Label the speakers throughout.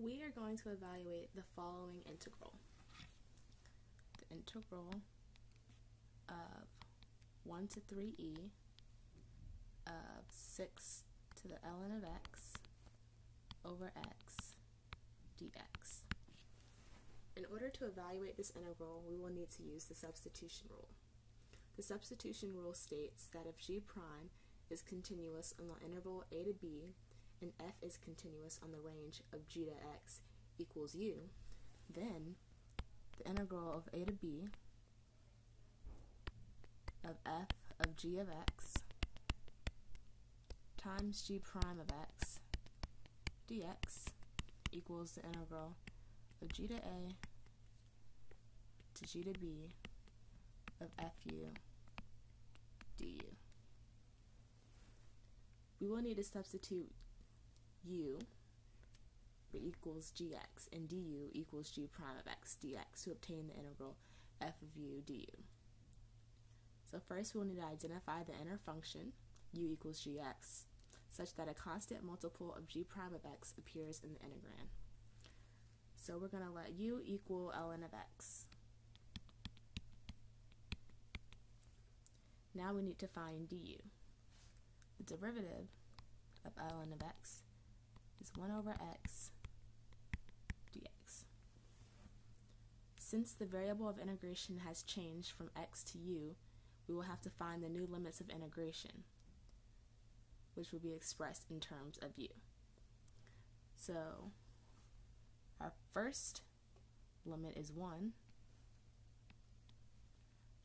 Speaker 1: we are going to evaluate the following integral. The integral of 1 to 3e of 6 to the ln of x over x dx. In order to evaluate this integral, we will need to use the substitution rule. The substitution rule states that if g prime is continuous on the interval a to b and f is continuous on the range of g to x equals u, then the integral of a to b of f of g of x times g prime of x dx equals the integral of g to a to g to b of fu du. We will need to substitute u for equals gx and du equals g prime of x dx to obtain the integral f of u du. So first we'll need to identify the inner function u equals gx such that a constant multiple of g prime of x appears in the integrand. So we're going to let u equal ln of x. Now we need to find du. The derivative of ln of x is 1 over x dx. Since the variable of integration has changed from x to u, we will have to find the new limits of integration, which will be expressed in terms of u. So our first limit is 1,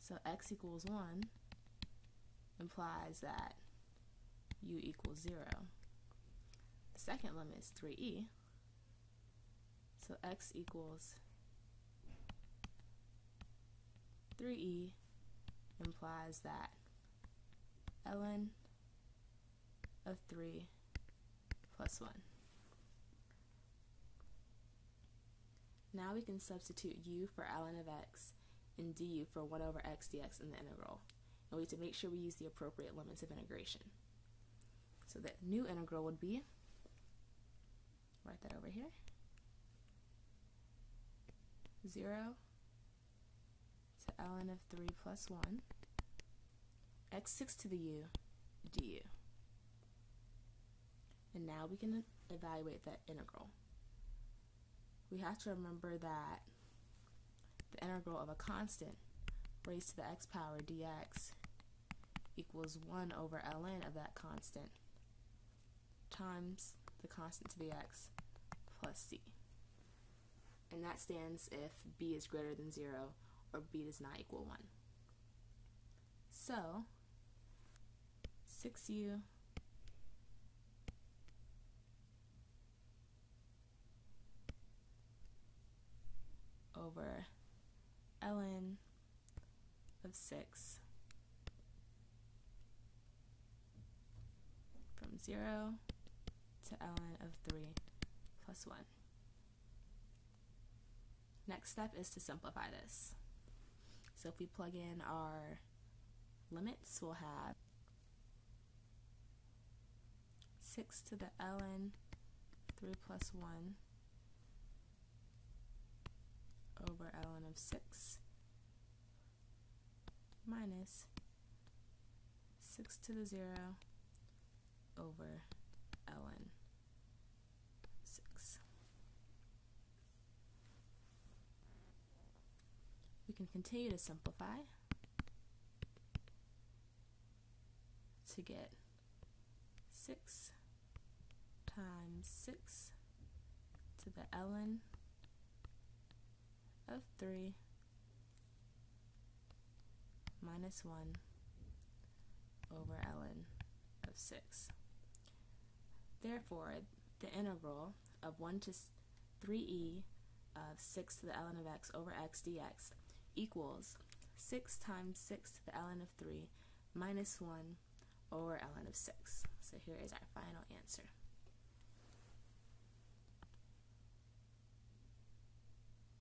Speaker 1: so x equals 1 implies that u equals 0. The second limit is 3e, so x equals 3e implies that ln of 3 plus 1. Now we can substitute u for ln of x and du for 1 over x dx in the integral. And we need to make sure we use the appropriate limits of integration. So the new integral would be, write that over here, 0 to ln of 3 plus 1, x6 to the u du. And now we can evaluate that integral. We have to remember that the integral of a constant raised to the x power dx equals 1 over ln of that constant times the constant to the x plus c. And that stands if b is greater than 0 or b does not equal 1. So 6u over ln of 6 from 0 to ln of 3 plus 1. Next step is to simplify this. So if we plug in our limits, we'll have 6 to the ln 3 plus 1 over ln of 6 minus 6 to the 0 over ln 6. We can continue to simplify to get 6 times 6 to the ln of 3 minus 1 over ln of 6. Therefore, the integral of 1 to 3e of 6 to the ln of x over x dx equals 6 times 6 to the ln of 3 minus 1 over ln of 6. So here is our final answer.